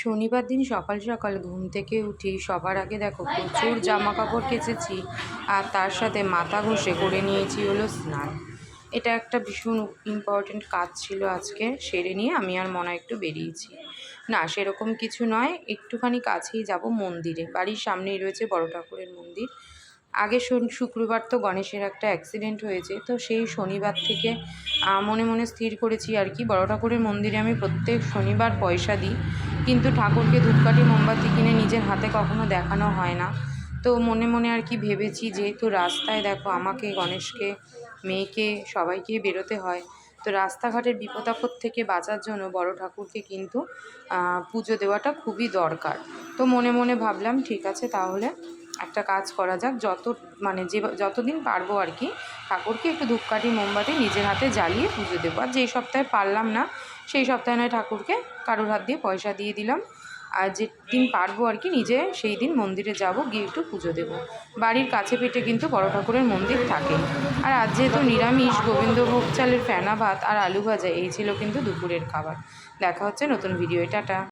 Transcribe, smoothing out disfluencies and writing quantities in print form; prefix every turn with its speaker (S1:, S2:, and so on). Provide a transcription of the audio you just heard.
S1: শনিবার দিন সকাল সকাল ঘুম থেকে উঠি সবার আগে দেখো প্রচুর জামা কাপড় কেচেছি আর তার সাথে মাথা ঘষে করে নিয়েছি হলো স্নান। এটা একটা ভীষণ ইম্পর্ট্যান্ট কাজ ছিল, আজকে সেরে নিয়ে আমি আর মনা একটু বেরিয়েছি। না সেরকম কিছু নয়, একটুখানি কাছেই যাব মন্দিরে, বাড়ির সামনেই রয়েছে বড় ঠাকুরের মন্দির। আগে শুক্রবার তো গণেশের একটা অ্যাক্সিডেন্ট হয়েছে, তো সেই শনিবার থেকে মনে মনে স্থির করেছি আর কি, বড় ঠাকুরের মন্দিরে আমি প্রত্যেক শনিবার পয়সা দিই, কিন্তু ঠাকুরকে ধূপকাঠি মোমবাতি কিনে নিজের হাতে কখনো দেখানো হয় না। তো মনে মনে আর কি ভেবেছি, যেহেতু রাস্তায় দেখো আমাকে, গণেশকে, মেয়েকে, সবাইকে বেরোতে হয়, তো রাস্তাঘাটের বিপদ আপদ থেকে বাঁচার জন্য বড় ঠাকুরকে কিন্তু পুজো দেওয়াটা খুবই দরকার। তো মনে মনে ভাবলাম ঠিক আছে, তাহলে একটা কাজ করা যাক, যতদিন পারবো আর কি ঠাকুরকে একটু ধূপকাঠি মোমবাতি নিজের হাতে জ্বালিয়ে পুজো দেবো। আর যেই সপ্তাহে পারলাম না সেই সপ্তাহে নয় ঠাকুরকে কারোর হাত দিয়ে পয়সা দিয়ে দিলাম, আর যে দিন পারবো আর কি নিজে সেই দিন মন্দিরে যাব, গিয়ে একটু পুজো দেবো। বাড়ির কাছে পিঠে কিন্তু বড় ঠাকুরের মন্দির থাকে। আর আজ যেহেতু নিরামিষ, গোবিন্দভোগ চালের ফেনা ভাত আর আলু ভাজা, এই ছিল কিন্তু দুপুরের খাবার। দেখা হচ্ছে নতুন ভিডিও। টাটা।